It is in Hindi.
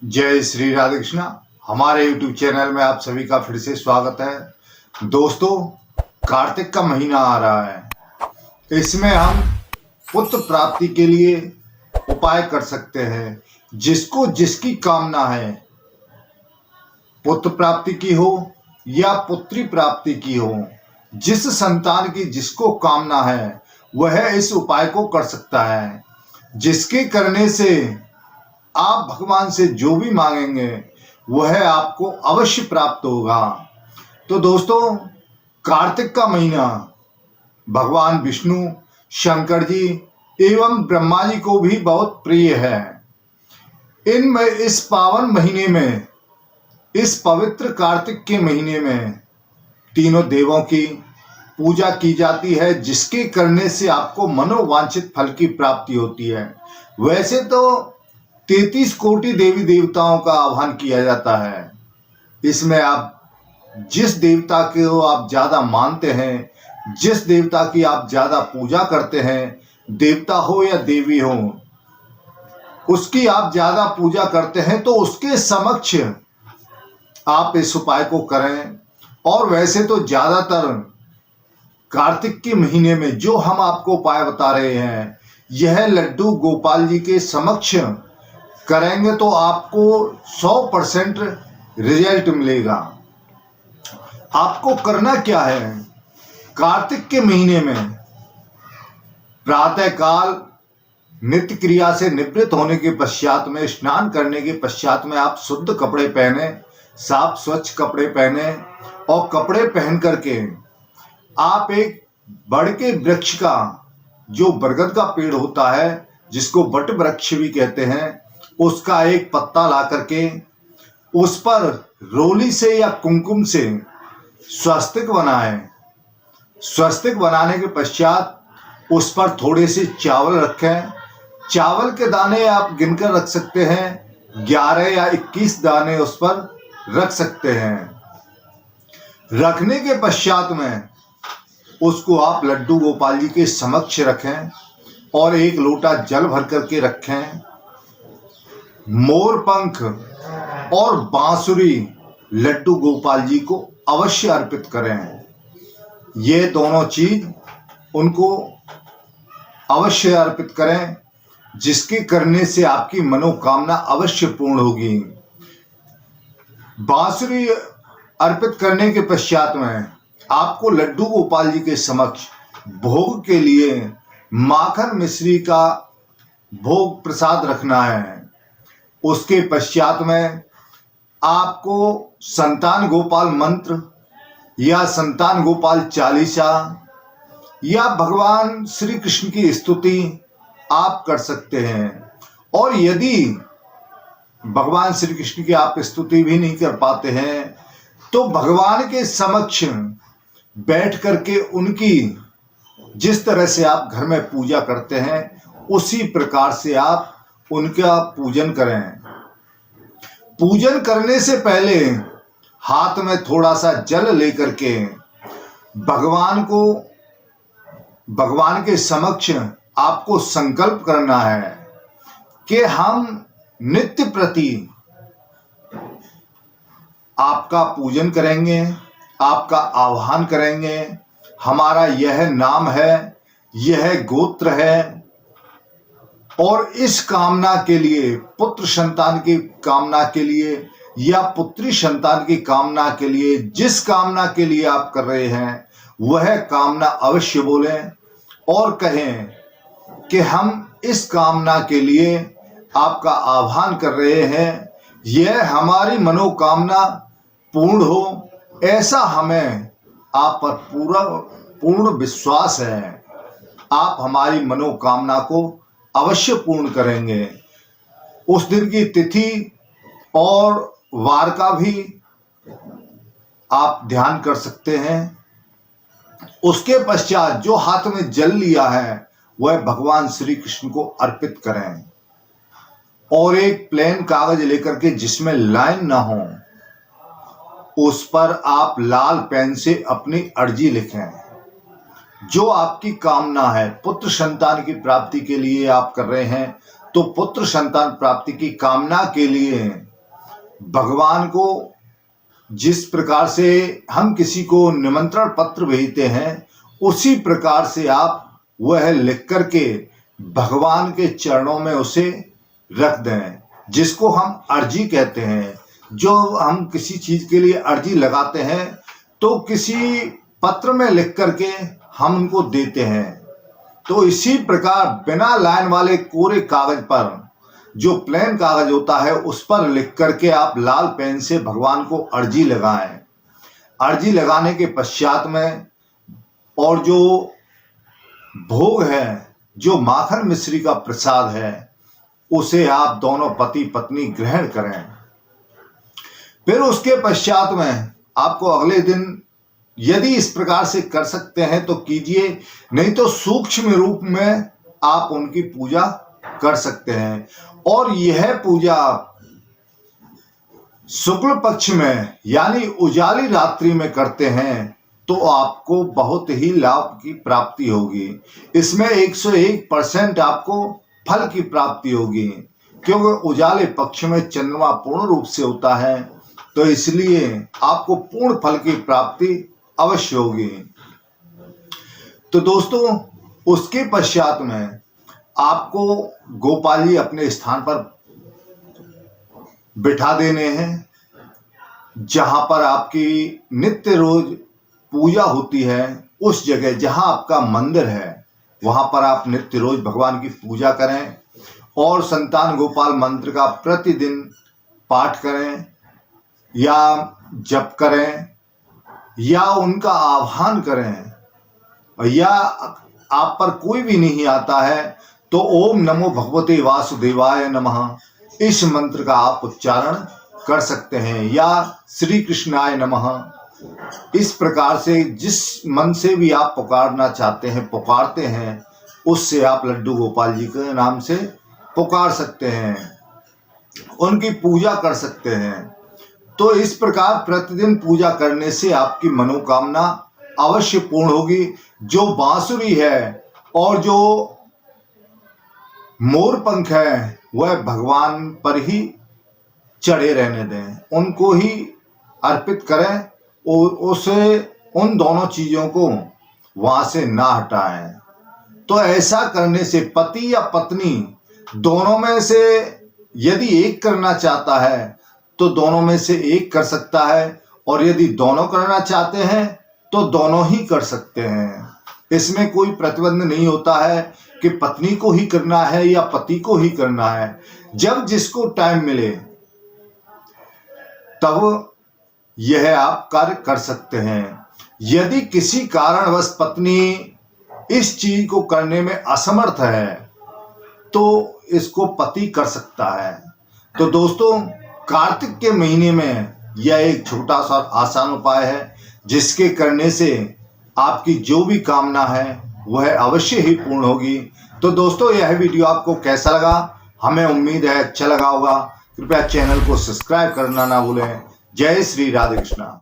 जय श्री राधे कृष्णा। हमारे YouTube चैनल में आप सभी का फिर से स्वागत है। दोस्तों, कार्तिक का महीना आ रहा है। इसमें हम पुत्र प्राप्ति के लिए उपाय कर सकते हैं। जिसको जिसकी कामना है, पुत्र प्राप्ति की हो या पुत्री प्राप्ति की हो, जिस संतान की जिसको कामना है वह इस उपाय को कर सकता है। जिसके करने से आप भगवान से जो भी मांगेंगे वह आपको अवश्य प्राप्त होगा। तो दोस्तों, कार्तिक का महीना भगवान विष्णु, शंकर जी एवं ब्रह्मा जी को भी बहुत प्रिय है। इस पावन महीने में, इस पवित्र कार्तिक के महीने में तीनों देवों की पूजा की जाती है, जिसके करने से आपको मनोवांछित फल की प्राप्ति होती है। वैसे तो 33 कोटि देवी देवताओं का आह्वान किया जाता है। इसमें आप जिस देवता को आप ज़्यादा मानते हैं, जिस देवता की आप ज़्यादा पूजा करते हैं, देवता हो या देवी हो, उसकी आप ज़्यादा पूजा करते हैं तो उसके समक्ष आप इस उपाय को करें। और वैसे तो ज़्यादातर कार्तिक के महीने में जो हम आपको उपाय बता रहे हैं, यह लड्डू गोपाल जी के समक्ष करेंगे तो आपको 100% रिजल्ट मिलेगा। आपको करना क्या है? कार्तिक के महीने में प्रातःकाल नित्य क्रिया से निवृत्त होने के पश्चात में, स्नान करने के पश्चात में आप शुद्ध कपड़े पहने, साफ स्वच्छ कपड़े पहने, और कपड़े पहन करके आप एक बड़ के वृक्ष का, जो बरगद का पेड़ होता है जिसको वट वृक्ष भी कहते हैं, उसका एक पत्ता ला करके उस पर रोली से या कुमकुम से स्वस्तिक बनाएं। स्वस्तिक बनाने के पश्चात उस पर थोड़े से चावल रखें। चावल के दाने आप गिनकर रख सकते हैं, 11 या 21 दाने उस पर रख सकते हैं। रखने के पश्चात में उसको आप लड्डू गोपाल जी के समक्ष रखें और एक लोटा जल भर करके रखें। मोर पंख और बांसुरी लड्डू गोपाल जी को अवश्य अर्पित करें। ये दोनों चीज उनको अवश्य अर्पित करें, जिसके करने से आपकी मनोकामना अवश्य पूर्ण होगी। बांसुरी अर्पित करने के पश्चात में आपको लड्डू गोपाल जी के समक्ष भोग के लिए माखन मिश्री का भोग प्रसाद रखना है। उसके पश्चात में आपको संतान गोपाल मंत्र या संतान गोपाल चालीसा या भगवान श्री कृष्ण की स्तुति आप कर सकते हैं। और यदि भगवान श्री कृष्ण की आप स्तुति भी नहीं कर पाते हैं तो भगवान के समक्ष बैठ करके उनकी, जिस तरह से आप घर में पूजा करते हैं उसी प्रकार से आप उनका पूजन करें। पूजन करने से पहले हाथ में थोड़ा सा जल लेकर के भगवान के समक्ष आपको संकल्प करना है कि हम नित्य प्रति आपका पूजन करेंगे, आपका आह्वान करेंगे। हमारा यह नाम है, यह गोत्र है, और इस कामना के लिए, पुत्र संतान की कामना के लिए या पुत्री संतान की कामना के लिए, जिस कामना के लिए आप कर रहे हैं वह कामना अवश्य बोलें और कहें कि हम इस कामना के लिए आपका आह्वान कर रहे हैं, यह हमारी मनोकामना पूर्ण हो, ऐसा हमें आप पर पूर्ण विश्वास है। आप हमारी मनोकामना को अवश्य पूर्ण करेंगे। उस दिन की तिथि और वार का भी आप ध्यान कर सकते हैं। उसके पश्चात जो हाथ में जल लिया है वह भगवान श्री कृष्ण को अर्पित करें और एक प्लेन कागज लेकर के, जिसमें लाइन ना हो, उस पर आप लाल पेन से अपनी अर्जी लिखें। जो आपकी कामना है, पुत्र संतान की प्राप्ति के लिए आप कर रहे हैं, तो पुत्र संतान प्राप्ति की कामना के लिए भगवान को जिस प्रकार से हम किसी को निमंत्रण पत्र भेजते हैं, उसी प्रकार से आप वह लिख करके भगवान के चरणों में उसे रख दें, जिसको हम अर्जी कहते हैं। जो हम किसी चीज के लिए अर्जी लगाते हैं तो किसी पत्र में लिख करके हम उनको देते हैं। तो इसी प्रकार बिना लाइन वाले कोरे कागज पर, जो प्लेन कागज होता है, उस पर लिख करके आप लाल पेन से भगवान को अर्जी लगाएं। अर्जी लगाने के पश्चात में और जो भोग है, जो माखन मिश्री का प्रसाद है, उसे आप दोनों पति पत्नी ग्रहण करें। फिर उसके पश्चात में आपको अगले दिन यदि इस प्रकार से कर सकते हैं तो कीजिए, नहीं तो सूक्ष्म रूप में आप उनकी पूजा कर सकते हैं। और यह पूजा शुक्ल पक्ष में यानी उजाली रात्रि में करते हैं तो आपको बहुत ही लाभ की प्राप्ति होगी। इसमें 101% आपको फल की प्राप्ति होगी, क्योंकि उजाले पक्ष में चंद्रमा पूर्ण रूप से होता है, तो इसलिए आपको पूर्ण फल की प्राप्ति अवश्य होगी। तो दोस्तों, उसके पश्चात में आपको गोपाल जी अपने स्थान पर बिठा देने हैं, जहां पर आपकी नित्य रोज पूजा होती है। उस जगह जहां आपका मंदिर है, वहां पर आप नित्य रोज भगवान की पूजा करें और संतान गोपाल मंत्र का प्रतिदिन पाठ करें या जप करें या उनका आह्वान करें, या आप पर कोई भी नहीं आता है तो ओम नमो भगवते वासुदेवाय नमः इस मंत्र का आप उच्चारण कर सकते हैं, या श्री कृष्णाय नमः। इस प्रकार से जिस मन से भी आप पुकारना चाहते हैं, पुकारते हैं, उससे आप लड्डू गोपाल जी के नाम से पुकार सकते हैं, उनकी पूजा कर सकते हैं। तो इस प्रकार प्रतिदिन पूजा करने से आपकी मनोकामना अवश्य पूर्ण होगी। जो बांसुरी है और जो मोर पंख है, वह भगवान पर ही चढ़े रहने दें, उनको ही अर्पित करें और उसे उन दोनों चीजों को वहां से ना हटाएं। तो ऐसा करने से पति या पत्नी दोनों में से यदि एक करना चाहता है तो दोनों में से एक कर सकता है, और यदि दोनों करना चाहते हैं तो दोनों ही कर सकते हैं। इसमें कोई प्रतिबंध नहीं होता है कि पत्नी को ही करना है या पति को ही करना है। जब जिसको टाइम मिले तब यह आप कार्य कर सकते हैं। यदि किसी कारणवश पत्नी इस चीज को करने में असमर्थ है तो इसको पति कर सकता है। तो दोस्तों, कार्तिक के महीने में यह एक छोटा सा आसान उपाय है, जिसके करने से आपकी जो भी कामना है वह अवश्य ही पूर्ण होगी। तो दोस्तों, यह वीडियो आपको कैसा लगा? हमें उम्मीद है अच्छा लगा होगा। कृपया चैनल को सब्सक्राइब करना ना भूलें। जय श्री राधे कृष्णा।